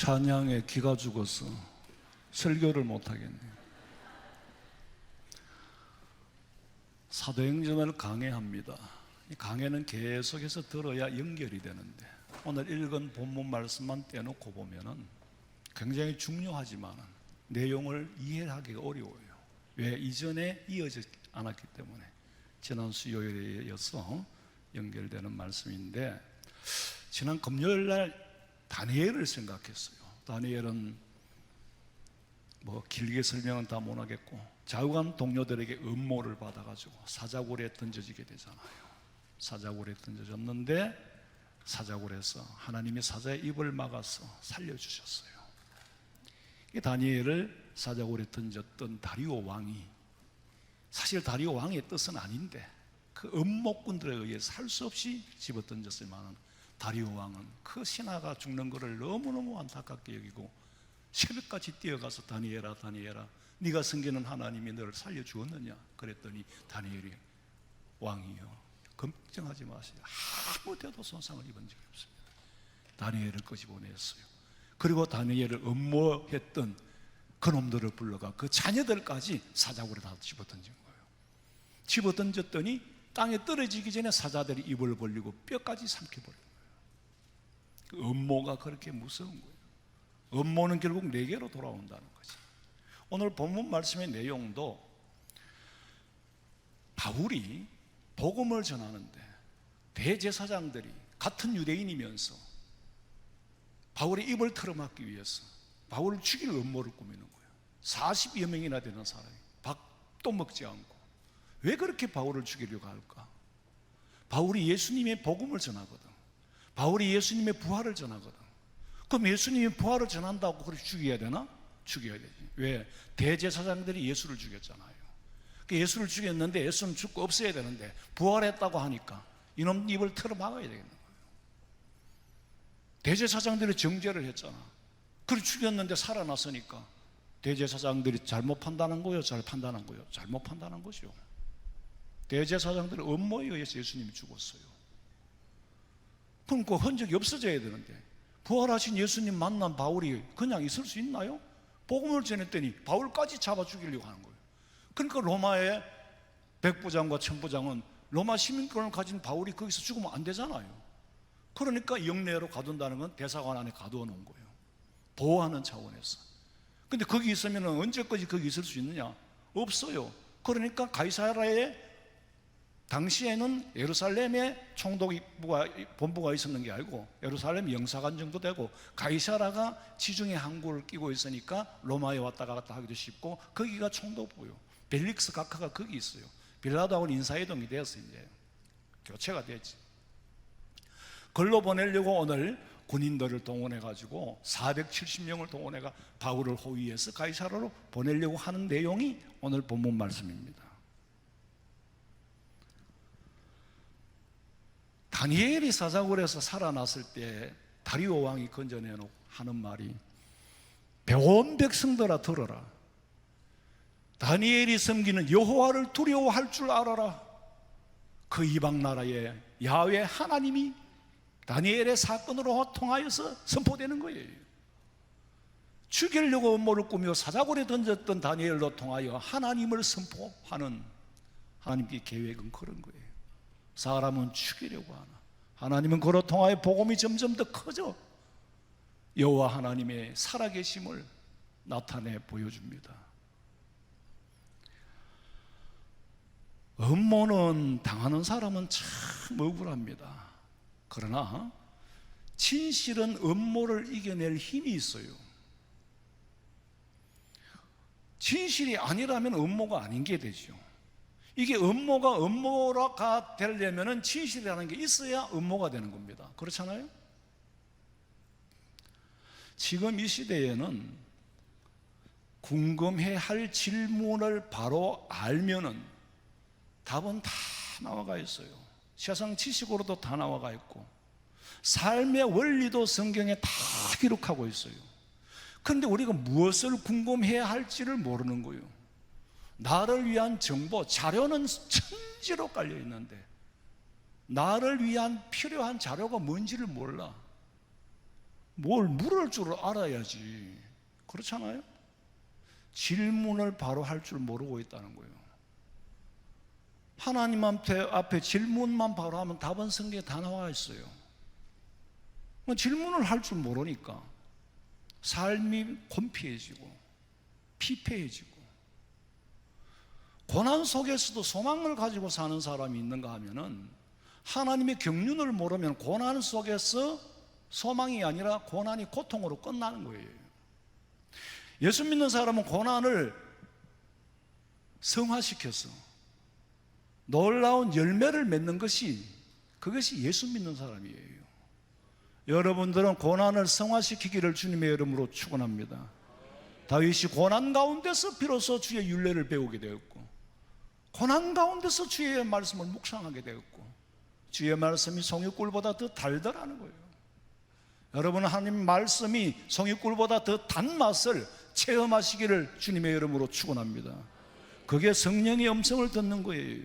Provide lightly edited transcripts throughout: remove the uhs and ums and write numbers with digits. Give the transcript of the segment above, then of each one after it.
찬양에 기가 죽어서 설교를 못하겠네요. 사도행전을 강해합니다. 이 강해는 계속해서 들어야 연결이 되는데, 오늘 읽은 본문 말씀만 떼놓고 보면은 굉장히 중요하지만 내용을 이해하기가 어려워요. 왜? 이전에 이어지지 않았기 때문에. 지난 수요일에 이어서 연결되는 말씀인데, 지난 금요일 날 다니엘을 생각했어요. 다니엘은 뭐 길게 설명은 다 못하겠고, 좌우간 동료들에게 음모를 받아가지고 사자굴에 던져지게 되잖아요. 사자굴에 던져졌는데, 사자굴에서 하나님이 사자의 입을 막아서 살려주셨어요. 이 다니엘을 사자굴에 던졌던 다리오 왕이, 사실 다리오 왕의 뜻은 아닌데 그 음모꾼들에 의해서 할 수 없이 집어던졌을 만한, 다리오 왕은 그 신하가 죽는 것을 너무너무 안타깝게 여기고 새벽까지 뛰어가서 다니엘아 다니엘아, 네가 섬기는 하나님이 너를 살려주었느냐 그랬더니 다니엘이, 왕이요 걱정하지 마세요, 아무 데도 손상을 입은 적이 없습니다. 다니엘을 끄집어냈어요. 그리고 다니엘을 음모했던 그놈들을 불러가 그 자녀들까지 사자굴에 다 집어던진 거예요. 집어던졌더니 땅에 떨어지기 전에 사자들이 입을 벌리고 뼈까지 삼켜버린 거예요. 그 음모가 그렇게 무서운 거예요. 음모는 결국 내게로 돌아온다는 거지. 오늘 본문 말씀의 내용도 바울이 복음을 전하는데 대제사장들이 같은 유대인이면서 바울의 입을 틀어막기 위해서 바울을 죽일 음모를 꾸미는 거예요. 40여 명이나 되는 사람이 밥도 먹지 않고 왜 그렇게 바울을 죽이려고 할까? 바울이 예수님의 복음을 전하거든. 바울이 예수님의 부활을 전하거든. 그럼 예수님의 부활을 전한다고 그렇게 죽여야 되나? 죽여야 되지. 왜? 대제사장들이 예수를 죽였잖아요. 예수를 죽였는데 예수는 죽고 없어야 되는데 부활했다고 하니까 이놈 입을 틀어막아야 되겠는 거예요. 대제사장들이 정죄를 했잖아. 그걸 죽였는데 살아났으니까 대제사장들이 잘못 판단한 거예요? 잘 판단한 거예요? 잘못 판단한 거죠. 대제사장들의 음모에 의해서 예수님이 죽었어요. 그럼 그 흔적이 없어져야 되는데 부활하신 예수님 만난 바울이 그냥 있을 수 있나요? 복음을 전했더니 바울까지 잡아 죽이려고 하는 거예요. 그러니까 로마의 백부장과 천부장은 로마 시민권을 가진 바울이 거기서 죽으면 안 되잖아요. 그러니까 영내로 가둔다는 건 대사관 안에 가두어 놓은 거예요. 보호하는 차원에서. 근데 거기 있으면 언제까지 거기 있을 수 있느냐? 없어요. 그러니까 가이사랴에 당시에는 예루살렘에 본부가 있었는 게 아니고 예루살렘 영사관 정도 되고, 가이사랴가 지중해 항구를 끼고 있으니까 로마에 왔다 갔다 하기도 쉽고 거기가 총독부요. 벨릭스 각하가 거기 있어요. 빌라도하고는 인사이동이 되었어. 이제 교체가 됐지. 걸로 보내려고 오늘 군인들을 동원해가지고 470명을 동원해가 바울을 호위해서 가이사랴로 보내려고 하는 내용이 오늘 본문 말씀입니다. 다니엘이 사자굴에서 살아났을 때 다리오 왕이 건져내놓고 하는 말이, 배온 백성들아 들어라. 다니엘이 섬기는 여호와를 두려워할 줄 알아라. 그 이방 나라에 야훼 하나님이 다니엘의 사건으로 통하여서 선포되는 거예요. 죽이려고 음모를 꾸며 사자굴에 던졌던 다니엘로 통하여 하나님을 선포하는 하나님의 계획은 그런 거예요. 사람은 죽이려고 하나, 하나님은 그로 통하여 복음이 점점 더 커져 여호와 하나님의 살아계심을 나타내 보여줍니다. 음모는 당하는 사람은 참 억울합니다. 그러나 진실은 음모를 이겨낼 힘이 있어요. 진실이 아니라면 음모가 아닌 게 되죠. 이게 음모가 되려면 진실이라는 게 있어야 음모가 되는 겁니다. 그렇잖아요? 지금 이 시대에는 궁금해 할 질문을 바로 알면은 답은 다 나와가 있어요. 세상 지식으로도 다 나와가 있고 삶의 원리도 성경에 다 기록하고 있어요. 그런데 우리가 무엇을 궁금해야 할지를 모르는 거예요. 나를 위한 정보, 자료는 천지로 깔려 있는데 나를 위한 필요한 자료가 뭔지를 몰라. 뭘 물을 줄 알아야지. 그렇잖아요? 질문을 바로 할 줄 모르고 있다는 거예요. 하나님 앞에 질문만 바로 하면 답은 성경에 다 나와 있어요. 질문을 할 줄 모르니까 삶이 곤피해지고 피폐해지고, 고난 속에서도 소망을 가지고 사는 사람이 있는가 하면은, 하나님의 경륜을 모르면 고난 속에서 소망이 아니라 고난이 고통으로 끝나는 거예요. 예수 믿는 사람은 고난을 성화시켜서 놀라운 열매를 맺는 것이, 그것이 예수 믿는 사람이에요. 여러분들은 고난을 성화시키기를 주님의 이름으로 축원합니다. 다윗이 고난 가운데서 비로소 주의 율례를 배우게 되었고, 고난 가운데서 주의 말씀을 묵상하게 되었고, 주의 말씀이 송이꿀보다 더 달더라는 거예요. 여러분, 하나님 말씀이 송이꿀보다 더 단맛을 체험하시기를 주님의 이름으로 축원합니다. 그게 성령의 음성을 듣는 거예요.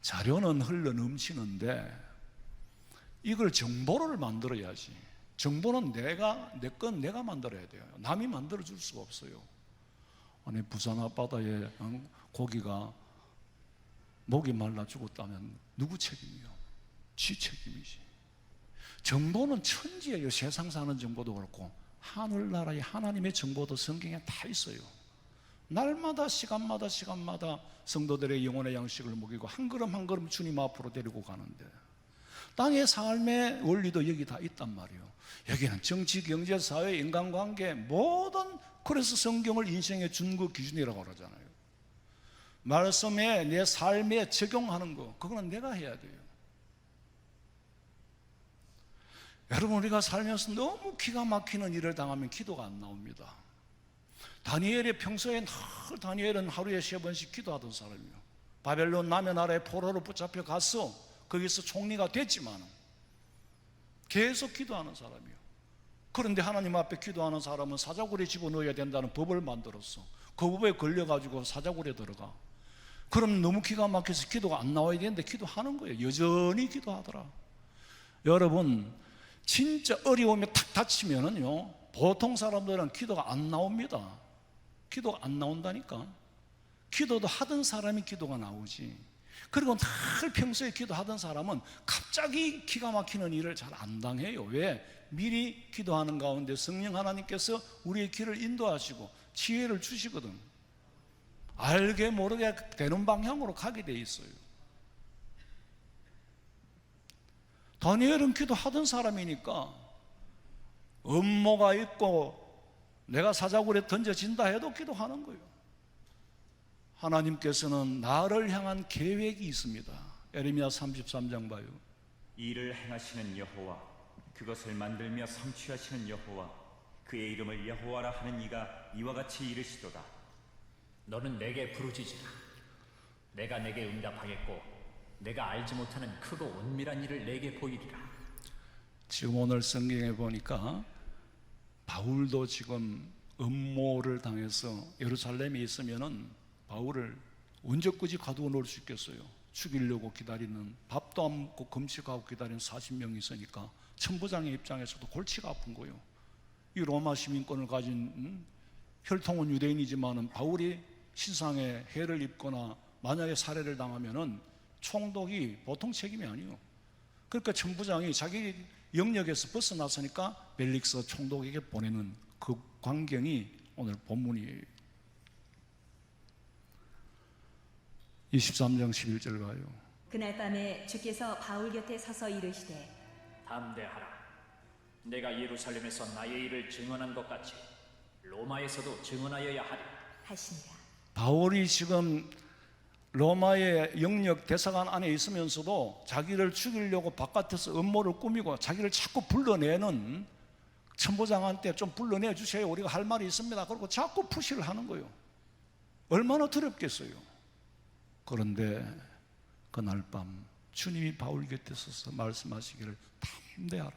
자료는 흘러 넘치는데 이걸 정보를 만들어야지. 정보는 내 건 내가 만들어야 돼요. 남이 만들어 줄 수가 없어요. 아니, 부산 앞바다에 고기가 목이 말라 죽었다면 누구 책임이요? 지 책임이지. 정보는 천지예요. 세상 사는 정보도 그렇고 하늘나라의 하나님의 정보도 성경에 다 있어요. 날마다 시간마다 성도들의 영혼의 양식을 먹이고 한 걸음 한 걸음 주님 앞으로 데리고 가는데, 땅의 삶의 원리도 여기 다 있단 말이에요. 여기는 정치, 경제, 사회, 인간관계 모든, 그래서 성경을 인생의 준거 기준이라고 그러잖아요. 말씀에 내 삶에 적용하는 거, 그거는 내가 해야 돼요. 여러분, 우리가 살면서 너무 기가 막히는 일을 당하면 기도가 안 나옵니다. 다니엘이 평소에 다니엘은 하루에 3번씩 기도하던 사람이에요. 바벨론 남의 나라의 포로로 붙잡혀 가서 거기서 총리가 됐지만 계속 기도하는 사람이에요. 그런데 하나님 앞에 기도하는 사람은 사자굴에 집어넣어야 된다는 법을 만들었어. 그 법에 걸려가지고 사자굴에 들어가. 그럼 너무 기가 막혀서 기도가 안 나와야 되는데 기도하는 거예요. 여전히 기도하더라. 여러분, 진짜 어려움에 탁 닥치면은요, 보통 사람들은 기도가 안 나옵니다. 기도가 안 나온다니까. 기도도 하던 사람이 기도가 나오지. 그리고 늘 평소에 기도하던 사람은 갑자기 기가 막히는 일을 잘 안 당해요. 왜? 미리 기도하는 가운데 성령 하나님께서 우리의 길을 인도하시고 지혜를 주시거든. 알게 모르게 되는 방향으로 가게 돼 있어요. 다니엘은 기도하던 사람이니까 음모가 있고 내가 사자굴에 던져진다 해도 기도하는 거예요. 하나님께서는 나를 향한 계획이 있습니다. 에레미야 33장 봐요. 일을 행하시는 여호와, 그것을 만들며 성취하시는 여호와, 그의 이름을 여호와라 하는 이가 이와 같이 이르시도다. 너는 내게 부르짖으라. 내가 내게 응답하겠고 내가 알지 못하는 크고 은밀한 일을 내게 보이리라. 지금 오늘 성경에 보니까 바울도 지금 음모를 당해서 예루살렘에 있으면은 바울을 언제까지 가두어 놓을 수 있겠어요? 죽이려고 기다리는, 밥도 안 먹고 금식하고 기다리는 40명이 있으니까 천부장의 입장에서도 골치가 아픈 거예요. 이 로마 시민권을 가진 혈통은 유대인이지만은 바울이 신상에 해를 입거나 만약에 살해를 당하면은 총독이 보통 책임이 아니에요. 그러니까 천부장이 자기 영역에서 벗어났으니까 벨릭스 총독에게 보내는 그 광경이 오늘 본문이에요. 23장 11절 가요. 그날 밤에 주께서 바울 곁에 서서 이르시되 담대하라. 내가 예루살렘에서 나의 일을 증언한 것 같이 로마에서도 증언하여야 하리라 하시니라. 바울이 지금 로마의 영역 대사관 안에 있으면서도 자기를 죽이려고 바깥에서 음모를 꾸미고 자기를 자꾸 불러내는 천부장한테 좀 불러내 주세요. 우리가 할 말이 있습니다. 그리고 자꾸 푸시를 하는 거예요. 얼마나 두렵겠어요. 그런데 그날 밤 주님이 바울 곁에 서서 말씀하시기를 담대하라.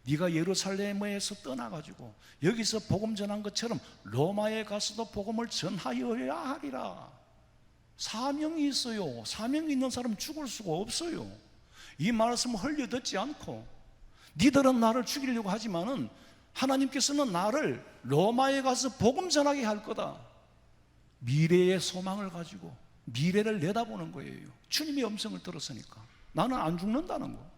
네가 예루살렘에서 떠나가지고 여기서 복음 전한 것처럼 로마에 가서도 복음을 전하여야 하리라. 사명이 있어요. 사명이 있는 사람은 죽을 수가 없어요. 이 말씀을 흘려 듣지 않고 니들은 나를 죽이려고 하지만은 하나님께서는 나를 로마에 가서 복음 전하게 할 거다. 미래의 소망을 가지고 미래를 내다보는 거예요. 주님의 음성을 들었으니까 나는 안 죽는다는 거.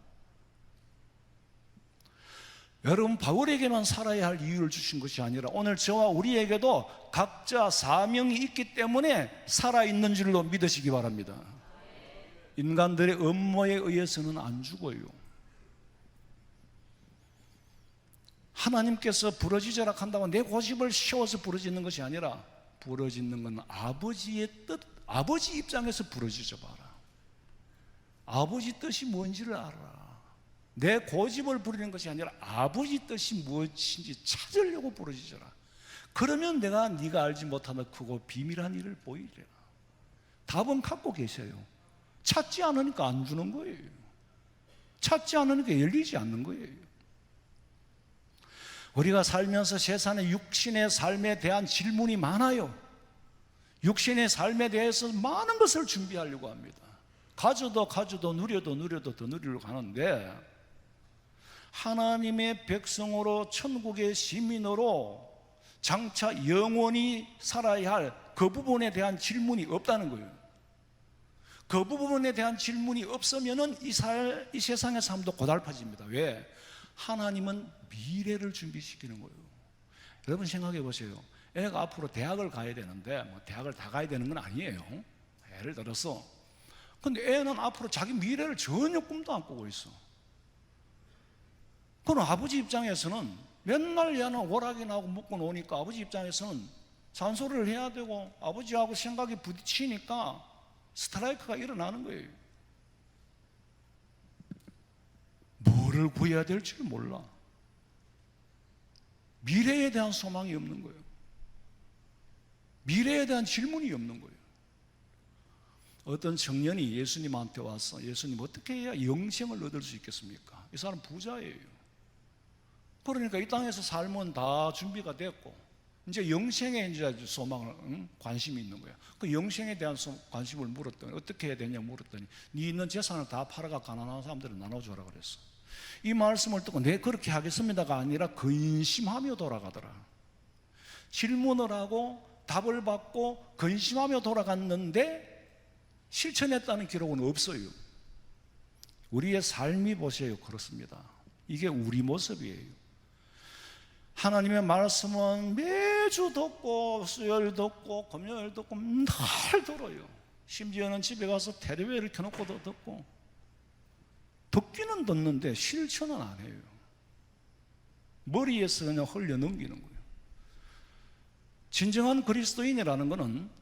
여러분, 바울에게만 살아야 할 이유를 주신 것이 아니라 오늘 저와 우리에게도 각자 사명이 있기 때문에 살아있는 줄로 믿으시기 바랍니다. 인간들의 음모에 의해서는 안 죽어요. 하나님께서 부러지져라 한다고 내 고집을 씌워서 부러지는 것이 아니라 부러지는 건 아버지의 뜻, 아버지 입장에서 부러지져 봐라. 아버지 뜻이 뭔지를 알아. 내 고집을 부리는 것이 아니라 아버지 뜻이 무엇인지 찾으려고 부러지져라. 그러면 내가 네가 알지 못하는 크고 비밀한 일을 보이리라. 답은 갖고 계세요. 찾지 않으니까 안 주는 거예요. 찾지 않으니까 열리지 않는 거예요. 우리가 살면서 세상의 육신의 삶에 대한 질문이 많아요. 육신의 삶에 대해서 많은 것을 준비하려고 합니다. 가져도 누려도 더 누리려고 하는데 하나님의 백성으로 천국의 시민으로 장차 영원히 살아야 할 그 부분에 대한 질문이 없다는 거예요. 그 부분에 대한 질문이 없으면은 이 세상의 삶도 고달파집니다. 왜? 하나님은 미래를 준비시키는 거예요. 여러분 생각해 보세요. 애가 앞으로 대학을 가야 되는데 뭐 대학을 다 가야 되는 건 아니에요. 예를 들어서 근데 애는 앞으로 자기 미래를 전혀 꿈도 안 꾸고 있어. 그럼 아버지 입장에서는 맨날 얘는 오락이나 하고 묵고 노니까 아버지 입장에서는 잔소리를 해야 되고 아버지하고 생각이 부딪히니까 스트라이크가 일어나는 거예요. 뭐를 구해야 될지를 몰라. 미래에 대한 소망이 없는 거예요. 미래에 대한 질문이 없는 거예요. 어떤 청년이 예수님한테 와서 예수님 어떻게 해야 영생을 얻을 수 있겠습니까? 이 사람 부자예요. 그러니까 이 땅에서 삶은 다 준비가 됐고 이제 영생에 이제 소망을 관심이 있는 거예요. 그 영생에 대한 관심을 물었더니 어떻게 해야 되냐 물었더니 네 있는 재산을 다 팔아가 가난한 사람들을 나눠줘라 그랬어. 이 말씀을 듣고 네 그렇게 하겠습니다가 아니라 근심하며 돌아가더라. 질문을 하고 답을 받고 근심하며 돌아갔는데 실천했다는 기록은 없어요. 우리의 삶이 보세요. 그렇습니다. 이게 우리 모습이에요. 하나님의 말씀은 매주 듣고 수요일 듣고 금요일 듣고 날 들어요. 심지어는 집에 가서 테레비를 켜놓고도 듣고 듣기는 듣는데 실천은 안 해요. 머리에서 그냥 흘려 넘기는 거예요. 진정한 그리스도인이라는 것은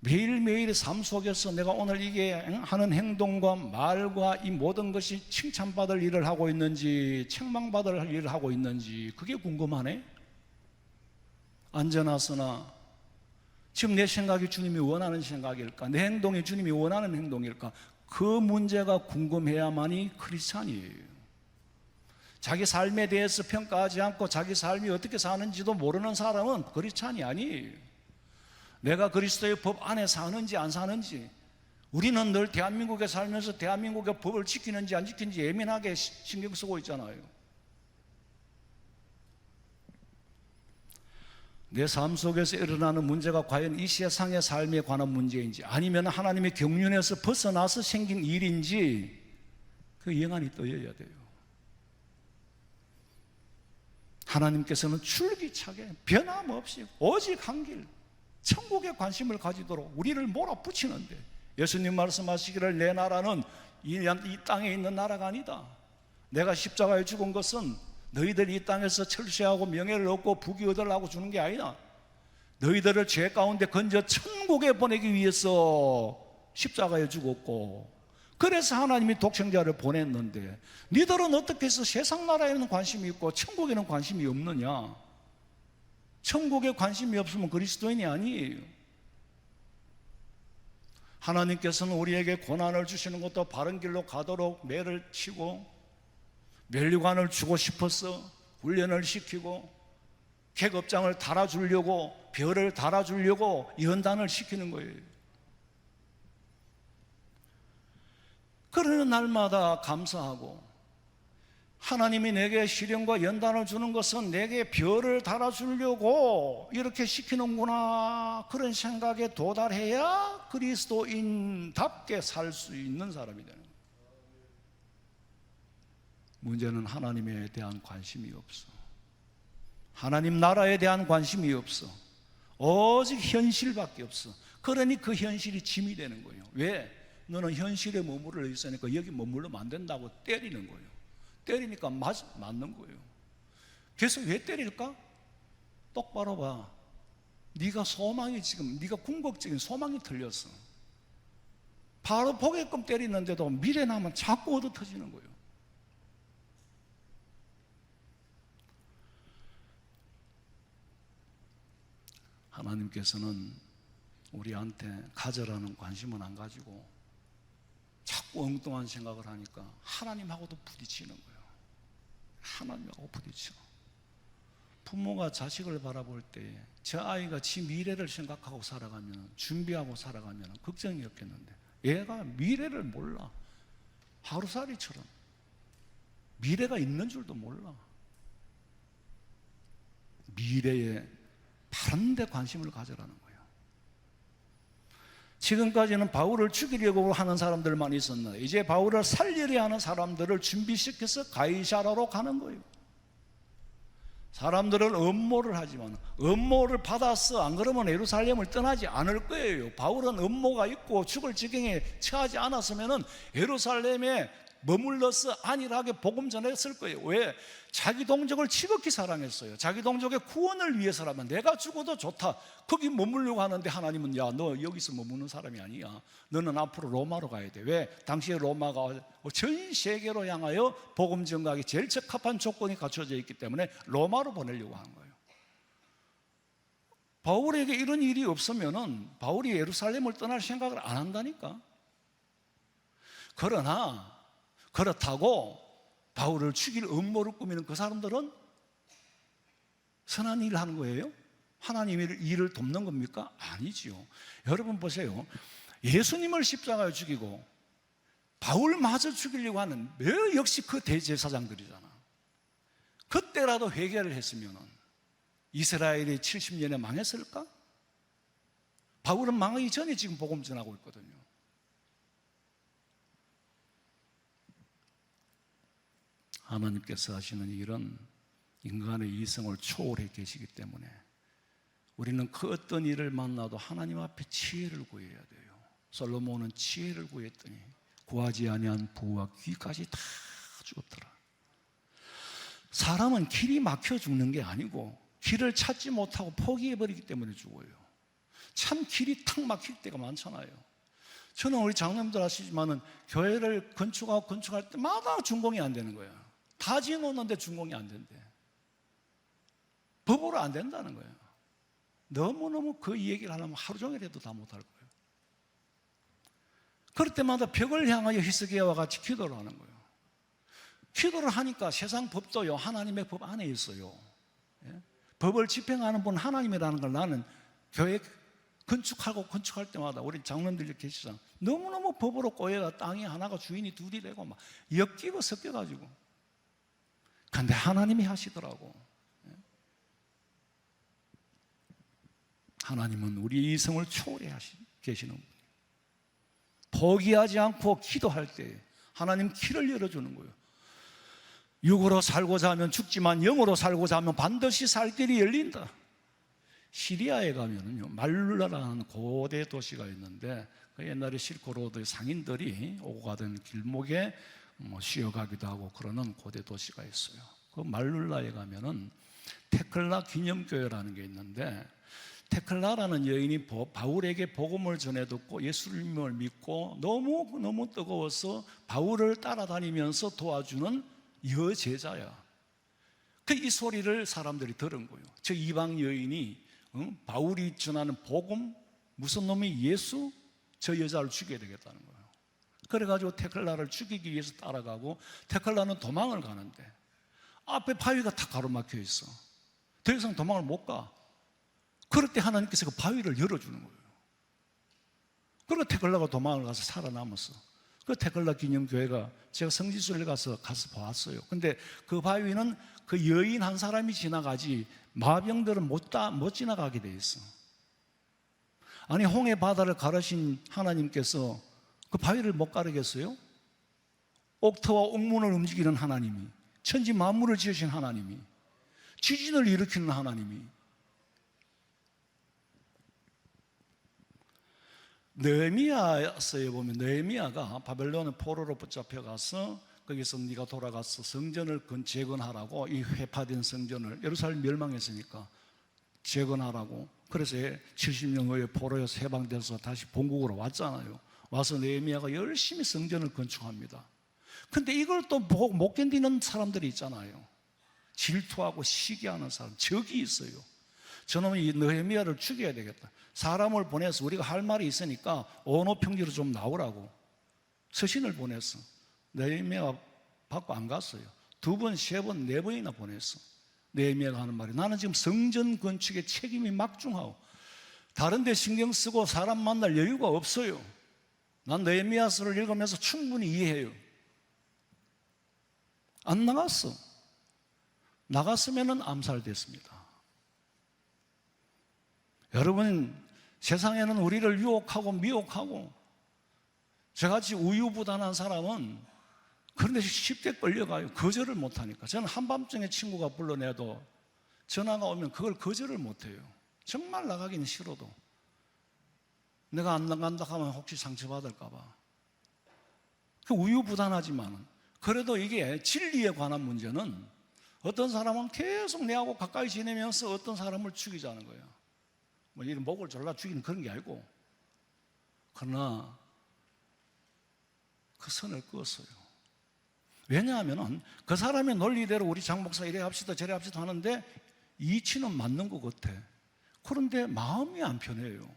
매일매일의 삶 속에서 내가 오늘 이게 하는 행동과 말과 이 모든 것이 칭찬받을 일을 하고 있는지 책망받을 일을 하고 있는지 그게 궁금하네. 앉아나서나 지금 내 생각이 주님이 원하는 생각일까, 내 행동이 주님이 원하는 행동일까, 그 문제가 궁금해야만이 크리스찬이에요. 자기 삶에 대해서 평가하지 않고 자기 삶이 어떻게 사는지도 모르는 사람은 크리스찬이 아니에요. 내가 그리스도의 법 안에 사는지 안 사는지, 우리는 늘 대한민국에 살면서 대한민국의 법을 지키는지 안 지키는지 예민하게 신경 쓰고 있잖아요. 내 삶 속에서 일어나는 문제가 과연 이 세상의 삶에 관한 문제인지 아니면 하나님의 경륜에서 벗어나서 생긴 일인지 그 영안이 떠여야 돼요. 하나님께서는 줄기차게 변함없이 오직 한 길, 천국에 관심을 가지도록 우리를 몰아붙이는데, 예수님 말씀하시기를 내 나라는 이 땅에 있는 나라가 아니다. 내가 십자가에 죽은 것은 너희들이 이 땅에서 철수하고 명예를 얻고 부귀 얻으려고 주는 게 아니다. 너희들을 죄 가운데 건져 천국에 보내기 위해서 십자가에 죽었고, 그래서 하나님이 독생자를 보냈는데 너희들은 어떻게 해서 세상 나라에는 관심이 있고 천국에는 관심이 없느냐? 천국에 관심이 없으면 그리스도인이 아니에요. 하나님께서는 우리에게 고난을 주시는 것도 바른 길로 가도록 매를 치고 면류관을 주고 싶어서 훈련을 시키고 계급장을 달아주려고 별을 달아주려고 연단을 시키는 거예요. 그러는 날마다 감사하고, 하나님이 내게 시련과 연단을 주는 것은 내게 별을 달아주려고 이렇게 시키는구나, 그런 생각에 도달해야 그리스도인답게 살 수 있는 사람이 되는 거예요. 문제는 하나님에 대한 관심이 없어. 하나님 나라에 대한 관심이 없어. 오직 현실밖에 없어. 그러니 그 현실이 짐이 되는 거예요. 왜? 너는 현실에 머무르러 있으니까 여기 머물러면 안 된다고 때리는 거예요. 때리니까 맞는 거예요. 그래서 왜 때릴까? 똑바로 봐. 네가 소망이 지금, 네가 궁극적인 소망이 틀렸어. 바로 보게끔 때리는데도 미래 나면 자꾸 얻어 터지는 거예요. 하나님께서는 우리한테 가져라는 관심은 안 가지고 자꾸 엉뚱한 생각을 하니까 하나님하고도 부딪히는 거예요. 하나님하고 부딪혀. 부모가 자식을 바라볼 때 저 아이가 지 미래를 생각하고 살아가면, 준비하고 살아가면 걱정이 없겠는데, 얘가 미래를 몰라. 하루살이처럼 미래가 있는 줄도 몰라. 미래에 바른 데 관심을 가져라는 거예요. 지금까지는 바울을 죽이려고 하는 사람들만 있었는데, 이제 바울을 살리려 하는 사람들을 준비시켜서 가이사라로 가는 거예요. 사람들은 음모를 하지만 음모를 받아서 안 그러면 예루살렘을 떠나지 않을 거예요. 바울은 음모가 있고 죽을 지경에 처하지 않았으면 예루살렘에 머물러서 안일하게 복음 전했을 거예요. 왜? 자기 동족을 지극히 사랑했어요. 자기 동족의 구원을 위해서라면 내가 죽어도 좋다. 거기 머물려고 하는데 하나님은, 야, 너 여기서 머무는 사람이 아니야. 너는 앞으로 로마로 가야 돼. 왜? 당시에 로마가 전 세계로 향하여 복음 전가하기 제일 적합한 조건이 갖춰져 있기 때문에 로마로 보내려고 하는 거예요. 바울에게 이런 일이 없으면은 바울이 예루살렘을 떠날 생각을 안 한다니까. 그러나 그렇다고 바울을 죽일 음모를 꾸미는 그 사람들은 선한 일을 하는 거예요? 하나님의 일을 돕는 겁니까? 아니지요. 여러분 보세요. 예수님을 십자가에 죽이고 바울마저 죽이려고 하는 역시 그 대제사장들이잖아. 그때라도 회개를 했으면 이스라엘이 70년에 망했을까? 바울은 망하기 전에 지금 복음 전하고 있거든요. 하나님께서 하시는 일은 인간의 이성을 초월해 계시기 때문에 우리는 그 어떤 일을 만나도 하나님 앞에 지혜를 구해야 돼요. 솔로몬은 지혜를 구했더니 구하지 아니한 부와 귀까지 다 주었더라. 사람은 길이 막혀 죽는 게 아니고 길을 찾지 못하고 포기해버리기 때문에 죽어요. 참 길이 탁 막힐 때가 많잖아요. 저는 우리 장로님들 아시지만은 교회를 건축할 때마다 준공이 안 되는 거예요. 다 지어놓는데 준공이 안 된대. 법으로 안 된다는 거예요. 너무너무 그 얘기를 하려면 하루 종일 해도 다 못할 거예요. 그럴 때마다 벽을 향하여 히스기야와 같이 기도를 하는 거예요. 기도를 하니까 세상 법도요, 하나님의 법 안에 있어요. 예? 법을 집행하는 분 하나님이라는 걸 나는 교회 건축할 때마다 우리 장로님들 계시잖아. 너무너무 법으로 꼬여가 땅이 하나가 주인이 둘이 되고 막 엮이고 섞여가지고. 근데 하나님이 하시더라고. 하나님은 우리 이성을 초월해 계시는 분. 포기하지 않고 기도할 때 하나님 길을 열어주는 거예요. 육으로 살고자 하면 죽지만 영으로 살고자 하면 반드시 살 길이 열린다. 시리아에 가면은요, 말룰라라는 고대 도시가 있는데 그 옛날에 실크로드의 상인들이 오고 가던 길목에 쉬어가기도 하고 그러는 고대 도시가 있어요. 그 말룰라에 가면은 테클라 기념교회라는 게 있는데, 테클라라는 여인이 바울에게 복음을 전해 듣고 예수님을 믿고 너무 뜨거워서 바울을 따라다니면서 도와주는 여제자야. 그 이 소리를 사람들이 들은 거예요. 저 이방 여인이 바울이 전하는 복음, 무슨 놈이 예수? 저 여자를 죽여야 되겠다는 거예요. 그래가지고 테클라를 죽이기 위해서 따라가고, 테클라는 도망을 가는데 앞에 바위가 다 가로막혀 있어. 더 이상 도망을 못 가. 그럴 때 하나님께서 그 바위를 열어주는 거예요. 그리고 테클라가 도망을 가서 살아남았어. 그 테클라 기념교회가 제가 성지순례 가서 보았어요. 근데 그 바위는 그 여인 한 사람이 지나가지 마병들은 못 지나가게 돼 있어. 아니 홍해 바다를 가르신 하나님께서 그 바위를 못 가르겠어요? 옥토와 옥문을 움직이는 하나님이, 천지 만물을 지으신 하나님이, 지진을 일으키는 하나님이, 느헤미야서에 보면 느헤미야가 바벨론의 포로로 붙잡혀가서 거기서 네가 돌아가서 성전을 재건하라고, 이 회파된 성전을, 예루살렘 멸망했으니까 재건하라고, 그래서 70년 후에 포로에서 해방돼서 다시 본국으로 왔잖아요. 와서 느헤미야가 열심히 성전을 건축합니다. 근데 이걸 또 보고 못 견디는 사람들이 있잖아요. 질투하고 시기하는 사람, 적이 있어요. 저놈이 이 느헤미야를 죽여야 되겠다. 사람을 보내서 우리가 할 말이 있으니까 언어평지로 좀 나오라고 서신을 보냈어. 느헤미야가 받고 안 갔어요. 2번, 3번, 4번이나 보냈어. 느헤미야가 하는 말이, 나는 지금 성전 건축에 책임이 막중하고 다른 데 신경 쓰고 사람 만날 여유가 없어요. 난 느헤미야서를 읽으면서 충분히 이해해요. 안 나갔어. 나갔으면 암살됐습니다. 여러분, 세상에는 우리를 유혹하고 미혹하고 저같이 우유부단한 사람은 그런 데 쉽게 끌려가요. 거절을 못하니까. 저는 한밤중에 친구가 불러내도 전화가 오면 그걸 거절을 못해요. 정말 나가기는 싫어도. 내가 안 나간다 하면 혹시 상처받을까 봐. 그 우유부단하지만 그래도 이게 진리에 관한 문제는 어떤 사람은 계속 내하고 가까이 지내면서 어떤 사람을 죽이자는 거예요. 뭐 이런 목을 졸라 죽이는 그런 게 아니고, 그러나 그 선을 그었어요. 왜냐하면 그 사람의 논리대로 우리 장 목사 이래 합시다 저래 합시다 하는데 이치는 맞는 것 같아. 그런데 마음이 안 편해요.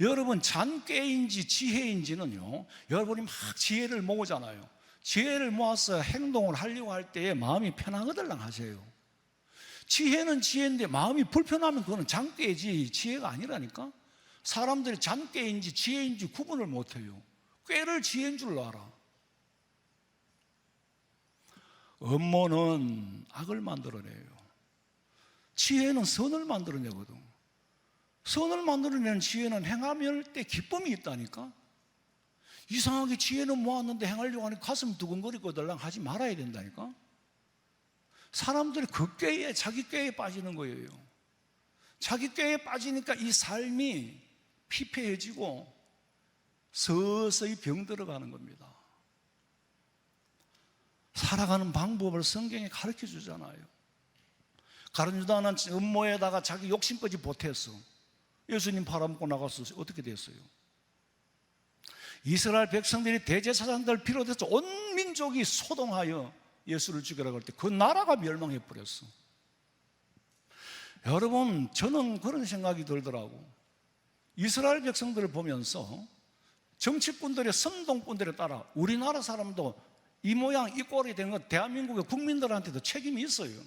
여러분, 잔꾀인지 지혜인지는요, 여러분이 막 지혜를 모으잖아요. 지혜를 모아서 행동을 하려고 할 때에 마음이 편하거들랑 하세요. 지혜는 지혜인데 마음이 불편하면 그거는 잔꾀지 지혜가 아니라니까. 사람들이 잔꾀인지 지혜인지 구분을 못해요. 꾀를 지혜인 줄로 알아. 음모는 악을 만들어내요. 지혜는 선을 만들어내거든. 선을 만들어내는 지혜는 행하면 때 기쁨이 있다니까. 이상하게 지혜는 모았는데 행하려고 하니 가슴 두근거리거들랑 하지 말아야 된다니까. 사람들이 그 꾀에, 자기 꾀에 빠지는 거예요. 자기 꾀에 빠지니까 이 삶이 피폐해지고 서서히 병들어가는 겁니다. 살아가는 방법을 성경에 가르쳐 주잖아요. 가룟유다는 음모에다가 자기 욕심까지 보탰어. 예수님 팔아먹고 나가서 어떻게 됐어요? 이스라엘 백성들이 대제사장들 비롯해서 온 민족이 소동하여 예수를 죽이라고 할 때 그 나라가 멸망해 버렸어. 여러분, 저는 그런 생각이 들더라고. 이스라엘 백성들을 보면서 정치꾼들의 선동꾼들에 따라 우리나라 사람도 이 모양 이 꼴이 된 건 대한민국의 국민들한테도 책임이 있어요.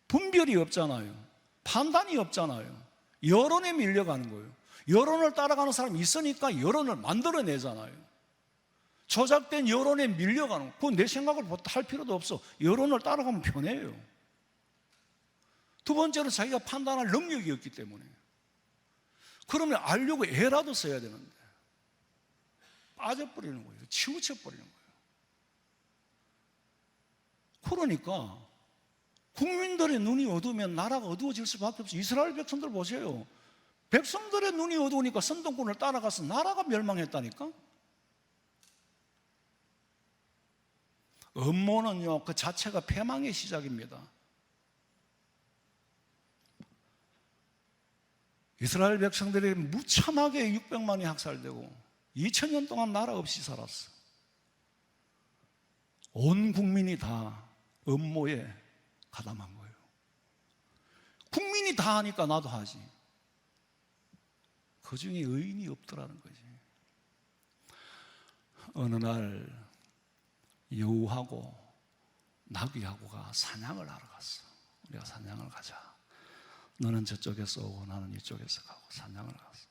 분별이 없잖아요. 판단이 없잖아요. 여론에 밀려가는 거예요. 여론을 따라가는 사람이 있으니까 여론을 만들어내잖아요. 조작된 여론에 밀려가는 거. 그건 내 생각을 할 필요도 없어. 여론을 따라가면 편해요. 두 번째는 자기가 판단할 능력이 없기 때문에. 그러면 알려고 애라도 써야 되는데 빠져버리는 거예요. 치우쳐버리는 거예요. 그러니까 국민들의 눈이 어두우면 나라가 어두워질 수밖에 없어요. 이스라엘 백성들 보세요. 백성들의 눈이 어두우니까 선동꾼을 따라가서 나라가 멸망했다니까. 음모는요, 그 자체가 패망의 시작입니다. 이스라엘 백성들이 무참하게 600만이 학살되고 2000년 동안 나라 없이 살았어. 온 국민이 다 음모에 가담한 거예요. 국민이 다 하니까 나도 하지. 그 중에 의인이 없더라는 거지. 어느 날 여우하고 나귀하고가 사냥을 하러 갔어. 우리가 사냥을 가자. 너는 저쪽에서 오고 나는 이쪽에서 가고 사냥을 갔어.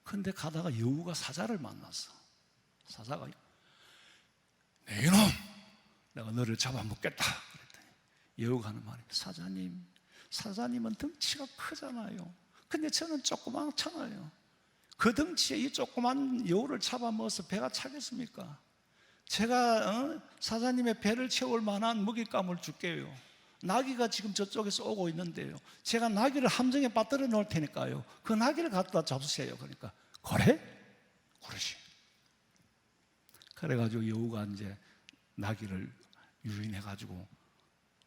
근데 가다가 여우가 사자를 만났어. 사자가 내 이놈, 내가 너를 잡아먹겠다 그랬더니 여우가 하는 말이 사자님은 덩치가 크잖아요. 근데 저는 조그맣잖아요. 그 덩치에 이 조그만 여우를 잡아먹어서 배가 차겠습니까? 제가 사자님의 배를 채울 만한 먹잇감을 줄게요. 나귀가 지금 저쪽에서 오고 있는데요, 제가 나귀를 함정에 빠뜨려 놓을 테니까요, 그 나귀를 갖다 잡으세요. 그러니까 그래? 그러지. 그래가지고 여우가 이제 나귀를 유인해가지고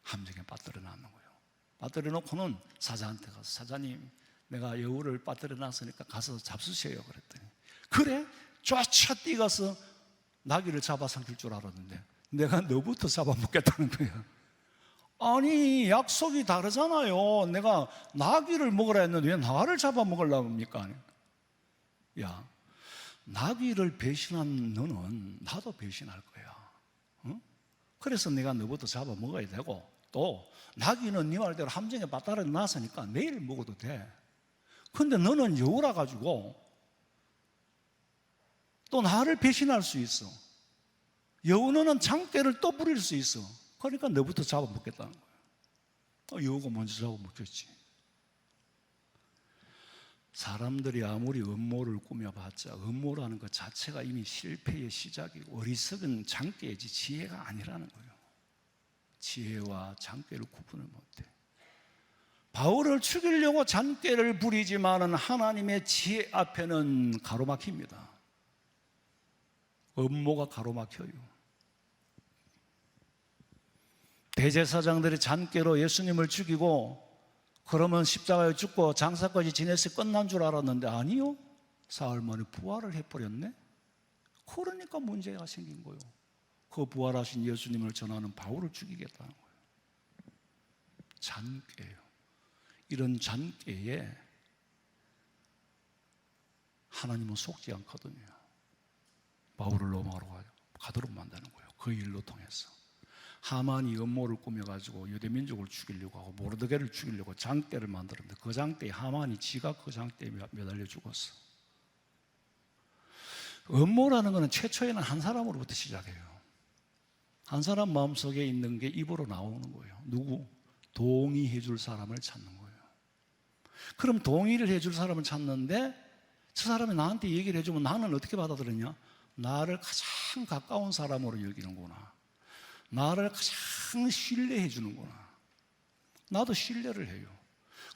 함정에 빠뜨려 놨는 거예요. 빠뜨려 놓고는 사자한테 가서 사자님, 내가 여우를 빠뜨려 놨으니까 가서 잡수세요 그랬더니 그래? 쫙 뛰어가서 나귀를 잡아 삼킬 줄 알았는데 내가 너부터 잡아먹겠다는 거야. 아니, 약속이 다르잖아요. 내가 나귀를 먹으라 했는데 왜 나를 잡아먹으려고 합니까? 야, 나귀를 배신한 너는 나도 배신할 거야. 응? 그래서 내가 너부터 잡아먹어야 되고, 또 나귀는 네 말대로 함정에 빠따라 놨으니까 내일 먹어도 돼. 근데 너는 여우라 가지고 또 나를 배신할 수 있어. 여우는 장대를 또 부릴 수 있어. 그러니까 너부터 잡아먹겠다는 거예요. 여우가 먼저 잡아먹겠지. 사람들이 아무리 음모를 꾸며봤자 음모라는 것 자체가 이미 실패의 시작이고 어리석은 장대이지 지혜가 아니라는 거예요. 지혜와 장대를 구분을 못해. 바울을 죽이려고 장대를 부리지만은 하나님의 지혜 앞에는 가로막힙니다. 음모가 가로막혀요. 대제사장들이 잔꾀로 예수님을 죽이고 그러면 십자가에 죽고 장사까지 지내서 끝난 줄 알았는데 아니요, 사흘 만에 부활을 해버렸네. 그러니까 문제가 생긴 거예요. 그 부활하신 예수님을 전하는 바울을 죽이겠다는 거예요. 잔꾀예요. 이런 잔꾀에 하나님은 속지 않거든요. 바울을 로마로 가도록 만드는 거예요. 그 일로 통해서 하만이 음모를 꾸며가지고 유대 민족을 죽이려고 하고 모르드게를 죽이려고 장대를 만들었는데 그 장대에 하만이 지가 그 장대에 매달려 죽었어. 음모라는 것은 최초에는 한 사람으로부터 시작해요. 한 사람 마음속에 있는 게 입으로 나오는 거예요. 누구? 동의해 줄 사람을 찾는 거예요. 그럼 동의를 해줄 사람을 찾는데 저 사람이 나한테 얘기를 해주면 나는 어떻게 받아들였냐? 나를 가장 가까운 사람으로 여기는구나. 나를 가장 신뢰해 주는구나. 나도 신뢰를 해요.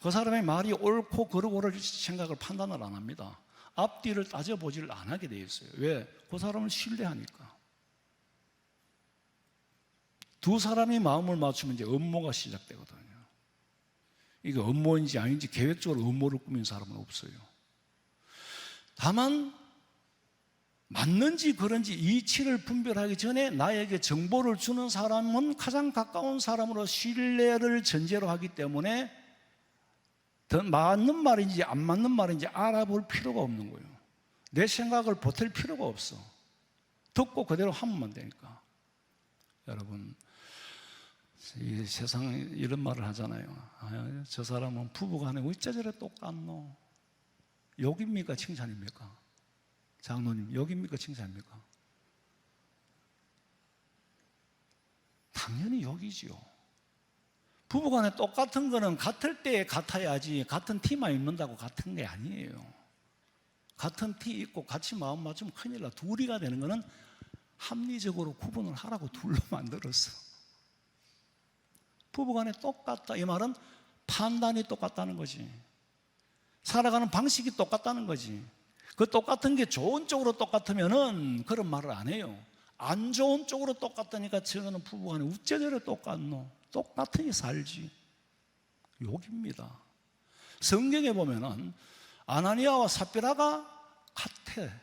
그 사람의 말이 옳고 그르고를 생각을 판단을 안 합니다. 앞뒤를 따져보지를 안 하게 돼 있어요. 왜? 그 사람을 신뢰하니까. 두 사람이 마음을 맞추면 이제 음모가 시작되거든요. 이게 음모인지 아닌지 계획적으로 음모를 꾸민 사람은 없어요. 다만 맞는지 그런지 이치를 분별하기 전에 나에게 정보를 주는 사람은 가장 가까운 사람으로 신뢰를 전제로 하기 때문에 더 맞는 말인지 안 맞는 말인지 알아볼 필요가 없는 거예요. 내 생각을 보탤 필요가 없어. 듣고 그대로 하면 되니까. 여러분, 이 세상 이런 말을 하잖아요. 저 사람은 부부간에 어째 저래 똑같노? 욕입니까? 칭찬입니까? 장로님, 욕입니까? 칭찬입니까? 당연히 욕이지요. 부부간에 똑같은 거는 같을 때 같아야지 같은 티만 입는다고 같은 게 아니에요. 같은 티 입고 같이 마음 맞으면 큰일 나. 둘이가 되는 거는 합리적으로 구분을 하라고 둘로 만들었어. 부부간에 똑같다 이 말은 판단이 똑같다는 거지. 살아가는 방식이 똑같다는 거지. 그 똑같은 게 좋은 쪽으로 똑같으면은 그런 말을 안 해요. 안 좋은 쪽으로 똑같다니까 저는 부부간에 어째 저래 똑같노? 똑같으니 살지. 욕입니다. 성경에 보면은 아나니아와 삽비라가 같아.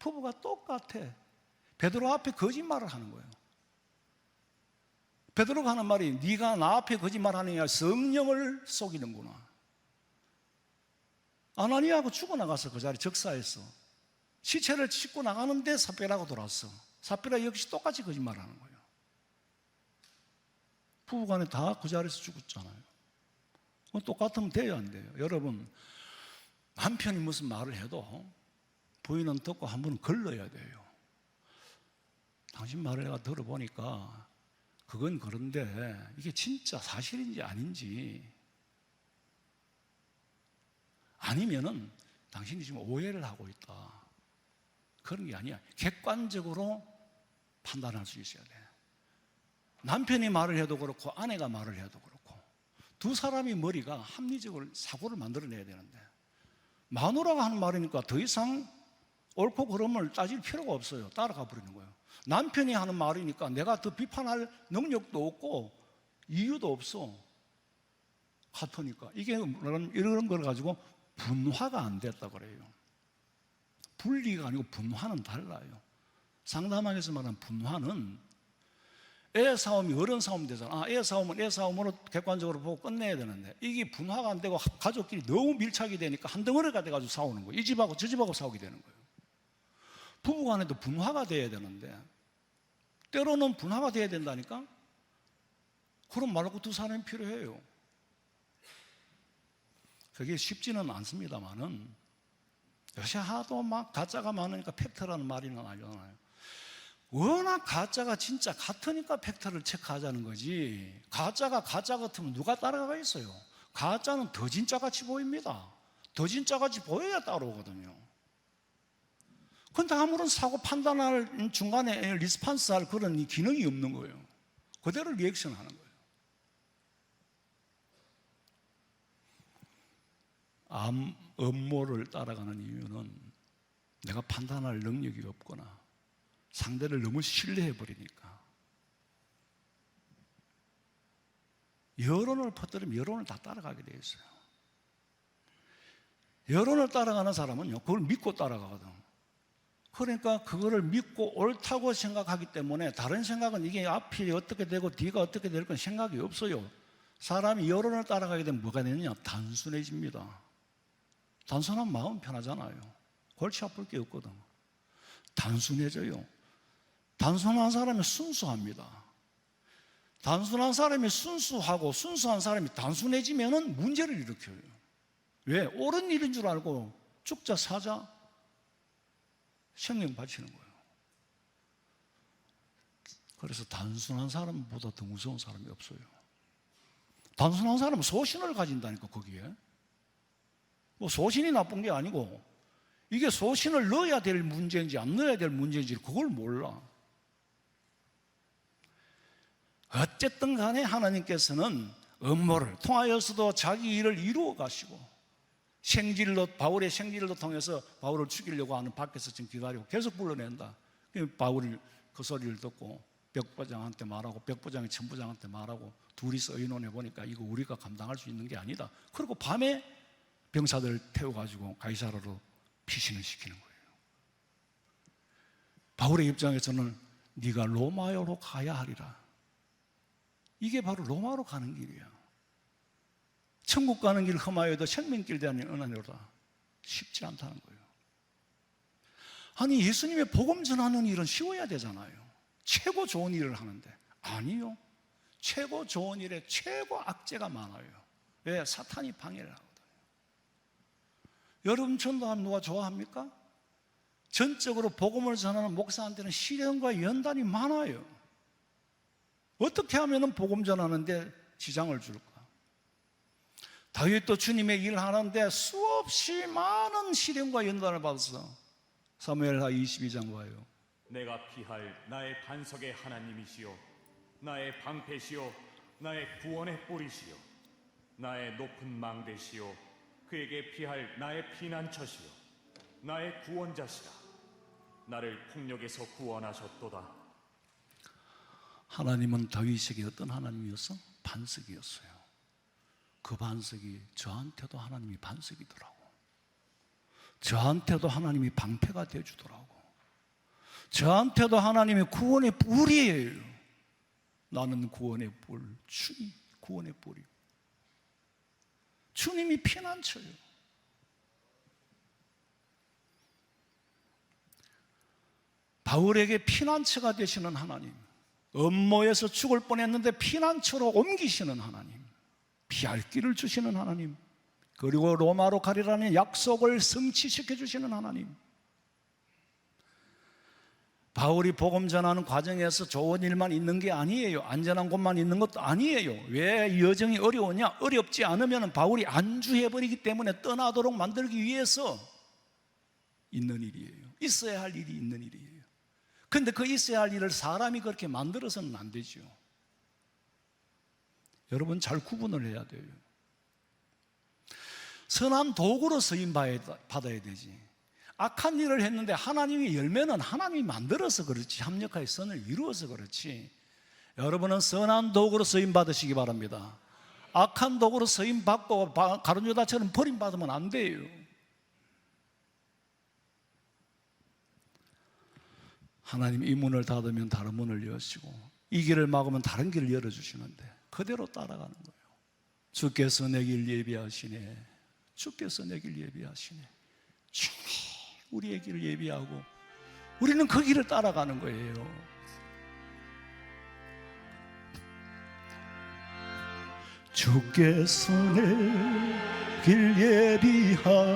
부부가 똑같아. 베드로 앞에 거짓말을 하는 거예요. 베드로가 하는 말이 네가 나 앞에 거짓말하느냐 성령을 속이는구나. 아나니아가 죽어나가서 그 자리 적사했어. 시체를 싣고 나가는데 삽비라가 돌아왔어. 삽비라 역시 똑같이 거짓말하는 거예요. 부부간에 다 그 자리에서 죽었잖아요. 똑같으면 돼요, 안 돼요? 여러분, 남편이 무슨 말을 해도 부인은 듣고 한 번은 걸러야 돼요. 당신 말을 내가 들어보니까 그건 그런데 이게 진짜 사실인지 아닌지, 아니면은 당신이 지금 오해를 하고 있다, 그런 게 아니야. 객관적으로 판단할 수 있어야 돼. 남편이 말을 해도 그렇고 아내가 말을 해도 그렇고 두 사람이 머리가 합리적으로 사고를 만들어내야 되는데, 마누라가 하는 말이니까 더 이상 옳고 그름을 따질 필요가 없어요. 따라가 버리는 거예요. 남편이 하는 말이니까 내가 더 비판할 능력도 없고 이유도 없어. 같으니까. 이게 이런 걸 가지고 분화가 안 됐다 그래요. 분리가 아니고 분화는 달라요. 상담학에서 말하는 분화는 애 싸움이 어른 싸움 되잖아. 애 싸움은 애 싸움으로 객관적으로 보고 끝내야 되는데, 이게 분화가 안 되고 가족끼리 너무 밀착이 되니까 한 덩어리가 돼가지고 싸우는 거예요. 이 집하고 저 집하고 싸우게 되는 거예요. 부부간에도 분화가 돼야 되는데 때로는 분화가 돼야 된다니까. 그럼 말고 두 사람이 필요해요. 그게 쉽지는 않습니다만은 요새 하도 막 가짜가 많으니까 팩트라는 말이 나잖아요. 워낙 가짜가 진짜 같으니까 팩트를 체크하자는 거지, 가짜가 가짜 같으면 누가 따라가 있어요. 가짜는 더 진짜같이 보입니다. 더 진짜같이 보여야 따라오거든요. 근데 아무런 사고 판단할 중간에 리스판스 할 그런 기능이 없는 거예요. 그대로 리액션 하는 거예요. 음모를 따라가는 이유는 내가 판단할 능력이 없거나 상대를 너무 신뢰해 버리니까. 여론을 퍼뜨리면 여론을 다 따라가게 돼 있어요. 여론을 따라가는 사람은요, 그걸 믿고 따라가거든. 그러니까 그거를 믿고 옳다고 생각하기 때문에 다른 생각은, 이게 앞이 어떻게 되고 뒤가 어떻게 될 건 생각이 없어요. 사람이 여론을 따라가게 되면 뭐가 되느냐? 단순해집니다. 단순한 마음 편하잖아요. 골치 아플 게 없거든. 단순해져요. 단순한 사람이 순수합니다. 단순한 사람이 순수하고 순수한 사람이 단순해지면 문제를 일으켜요. 왜? 옳은 일인 줄 알고 죽자 사자 생명 바치는 거예요. 그래서 단순한 사람보다 더 무서운 사람이 없어요. 단순한 사람은 소신을 가진다니까. 거기에 뭐 소신이 나쁜 게 아니고, 이게 소신을 넣어야 될 문제인지 안 넣어야 될 문제인지 그걸 몰라. 어쨌든 간에 하나님께서는 음모를 통하여서도 자기 일을 이루어 가시고, 생질로, 바울의 생질로 통해서 바울을 죽이려고 하는 밖에서 지금 기다리고 계속 불러낸다. 바울이 그 소리를 듣고 벽부장한테 말하고, 벽부장이 천부장한테 말하고, 둘이서 의논해 보니까 이거 우리가 감당할 수 있는 게 아니다. 그리고 밤에 병사들 태워가지고 가이사라로 피신을 시키는 거예요. 바울의 입장에서는 네가 로마로 가야 하리라. 이게 바로 로마로 가는 길이야. 천국 가는 길 험하여도 생명길 대하는 은혜로다. 쉽지 않다는 거예요. 아니, 예수님의 복음 전하는 일은 쉬워야 되잖아요. 최고 좋은 일을 하는데 아니요. 최고 좋은 일에 최고 악재가 많아요. 왜? 사탄이 방해를 하거든요. 여러분 전도하면 누가 좋아합니까? 전적으로 복음을 전하는 목사한테는 시련과 연단이 많아요. 어떻게 하면 복음 전하는데 지장을 줄까? 다윗도 주님의 일을 하는데 수없이 많은 시련과 연단을 받아서 사무엘하 22장 봐요. 내가 피할 나의 반석의 하나님이시요 나의 방패시요 나의 구원의 뿌리시요 나의 높은 망대시요 그에게 피할 나의 피난처시요 나의 구원자시라. 나를 폭력에서 구원하셨도다. 하나님은 다윗에게 어떤 하나님이었어? 반석이었어요. 그 반석이 저한테도 하나님이 반석이더라고. 저한테도 하나님이 방패가 되어주더라고. 저한테도 하나님이 구원의 뿔이에요. 나는 구원의 뿔, 주님 구원의 뿔이요. 주님이 피난처예요. 바울에게 피난처가 되시는 하나님, 음모에서 죽을 뻔했는데 피난처로 옮기시는 하나님, 피할 길을 주시는 하나님, 그리고 로마로 가리라는 약속을 성취시켜 주시는 하나님. 바울이 복음 전하는 과정에서 좋은 일만 있는 게 아니에요. 안전한 곳만 있는 것도 아니에요. 왜 이 여정이 어려우냐? 어렵지 않으면 바울이 안주해버리기 때문에 떠나도록 만들기 위해서 있는 일이에요. 있어야 할 일이 있는 일이에요. 그런데 그 있어야 할 일을 사람이 그렇게 만들어서는 안 되죠. 여러분 잘 구분을 해야 돼요. 선한 도구로 쓰임 받아야 되지. 악한 일을 했는데 하나님이 열매는 하나님이 만들어서 그렇지, 합력하여 선을 이루어서 그렇지. 여러분은 선한 도구로 쓰임 받으시기 바랍니다. 악한 도구로 쓰임 받고 가룟 유다처럼 버림받으면 안 돼요. 하나님 이 문을 닫으면 다른 문을 여시고 이 길을 막으면 다른 길을 열어주시는데 그대로 따라가는 거예요. 주께서 내 길 예비하시네. 주께서 내 길 예비하시네. 주님이 우리의 길을 예비하고 우리는 그 길을 따라가는 거예요. 주께서 내 길 예비하시네.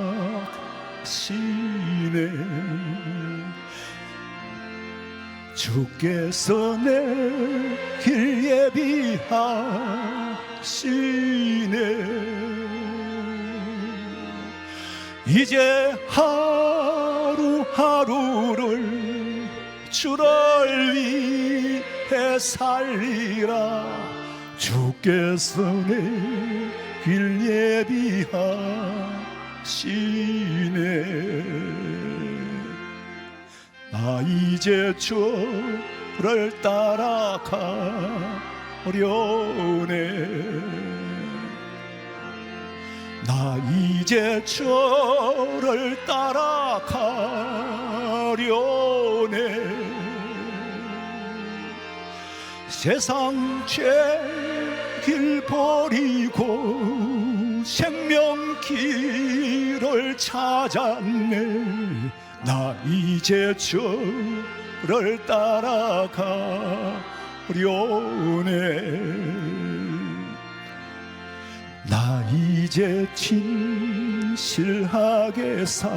주께서 내 길 예비하시네. 이제 하루하루를 주를 위해 살리라. 주께서 내 길 예비하시네. 나 이제 주를 따라가려네. 나 이제 주를 따라가려네. 세상 죄길 버리고 생명 길을 찾았네. 나 이제 주를 따라가려네. 나 이제 진실하게 살리라.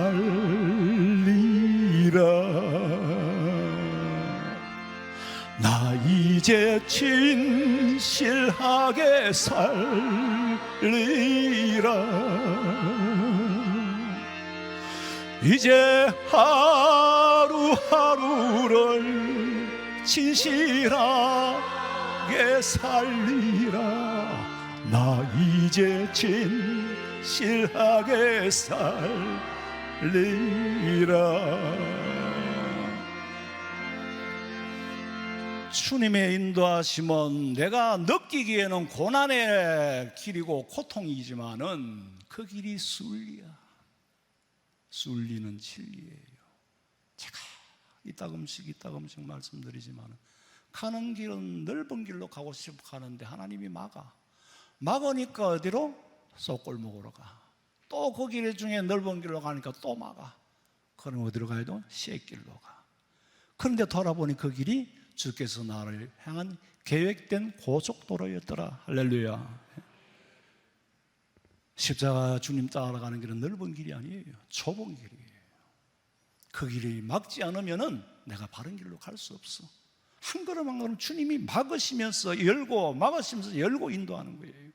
나 이제 진실하게 살리라. 이제 하루하루를 진실하게 살리라. 나 이제 진실하게 살리라. 주님의 인도하심은 내가 느끼기에는 고난의 길이고 고통이지만은 그 길이 순리야. 순리는 진리예요. 제가 이따금씩 말씀드리지만 가는 길은 넓은 길로 가고 싶어 가는데 하나님이 막으니까 어디로? 쏙골목으로 가. 또 그 길 중에 넓은 길로 가니까 또 막아. 그럼 어디로 가야 돼? 쇳길로 가. 그런데 돌아보니 그 길이 주께서 나를 향한 계획된 고속도로였더라. 할렐루야. 십자가 주님 따라가는 길은 넓은 길이 아니에요. 좁은 길이에요. 그 길이 막지 않으면은 내가 바른 길로 갈 수 없어. 한 걸음 한 걸음 주님이 막으시면서 열고 인도하는 거예요.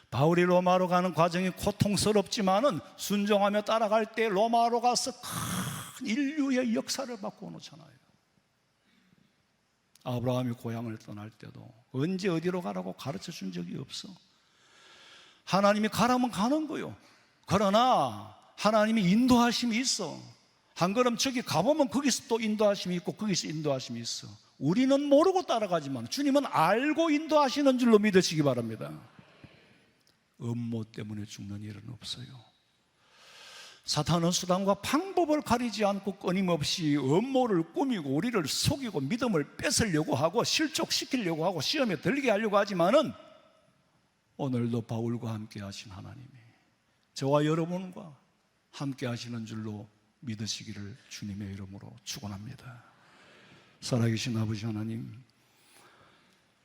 바울이 로마로 가는 과정이 고통스럽지만은 순종하며 따라갈 때 로마로 가서 큰 인류의 역사를 바꾸어 놓잖아요. 아브라함이 고향을 떠날 때도 언제 어디로 가라고 가르쳐 준 적이 없어. 하나님이 가라면 가는 거요. 그러나 하나님이 인도하심이 있어. 한 걸음 저기 가보면 거기서 또 인도하심이 있고 거기서 인도하심이 있어. 우리는 모르고 따라가지만 주님은 알고 인도하시는 줄로 믿으시기 바랍니다. 음모 때문에 죽는 일은 없어요. 사탄은 수단과 방법을 가리지 않고 끊임없이 음모를 꾸미고 우리를 속이고 믿음을 뺏으려고 하고 실족시키려고 하고 시험에 들게 하려고 하지만은 오늘도 바울과 함께 하신 하나님이 저와 여러분과 함께 하시는 줄로 믿으시기를 주님의 이름으로 축원합니다. 살아계신 아버지 하나님,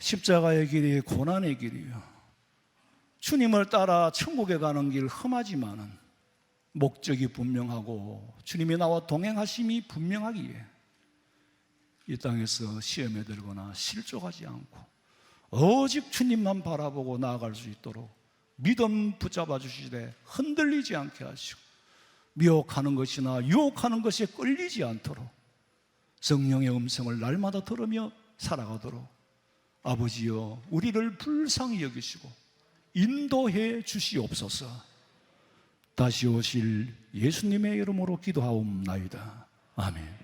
십자가의 길이 고난의 길이요, 주님을 따라 천국에 가는 길 험하지만은 목적이 분명하고 주님이 나와 동행하심이 분명하기에 이 땅에서 시험에 들거나 실족하지 않고 오직 주님만 바라보고 나아갈 수 있도록 믿음 붙잡아 주시되 흔들리지 않게 하시고 미혹하는 것이나 유혹하는 것에 끌리지 않도록 성령의 음성을 날마다 들으며 살아가도록 아버지여 우리를 불쌍히 여기시고 인도해 주시옵소서. 다시 오실 예수님의 이름으로 기도하옵나이다. 아멘.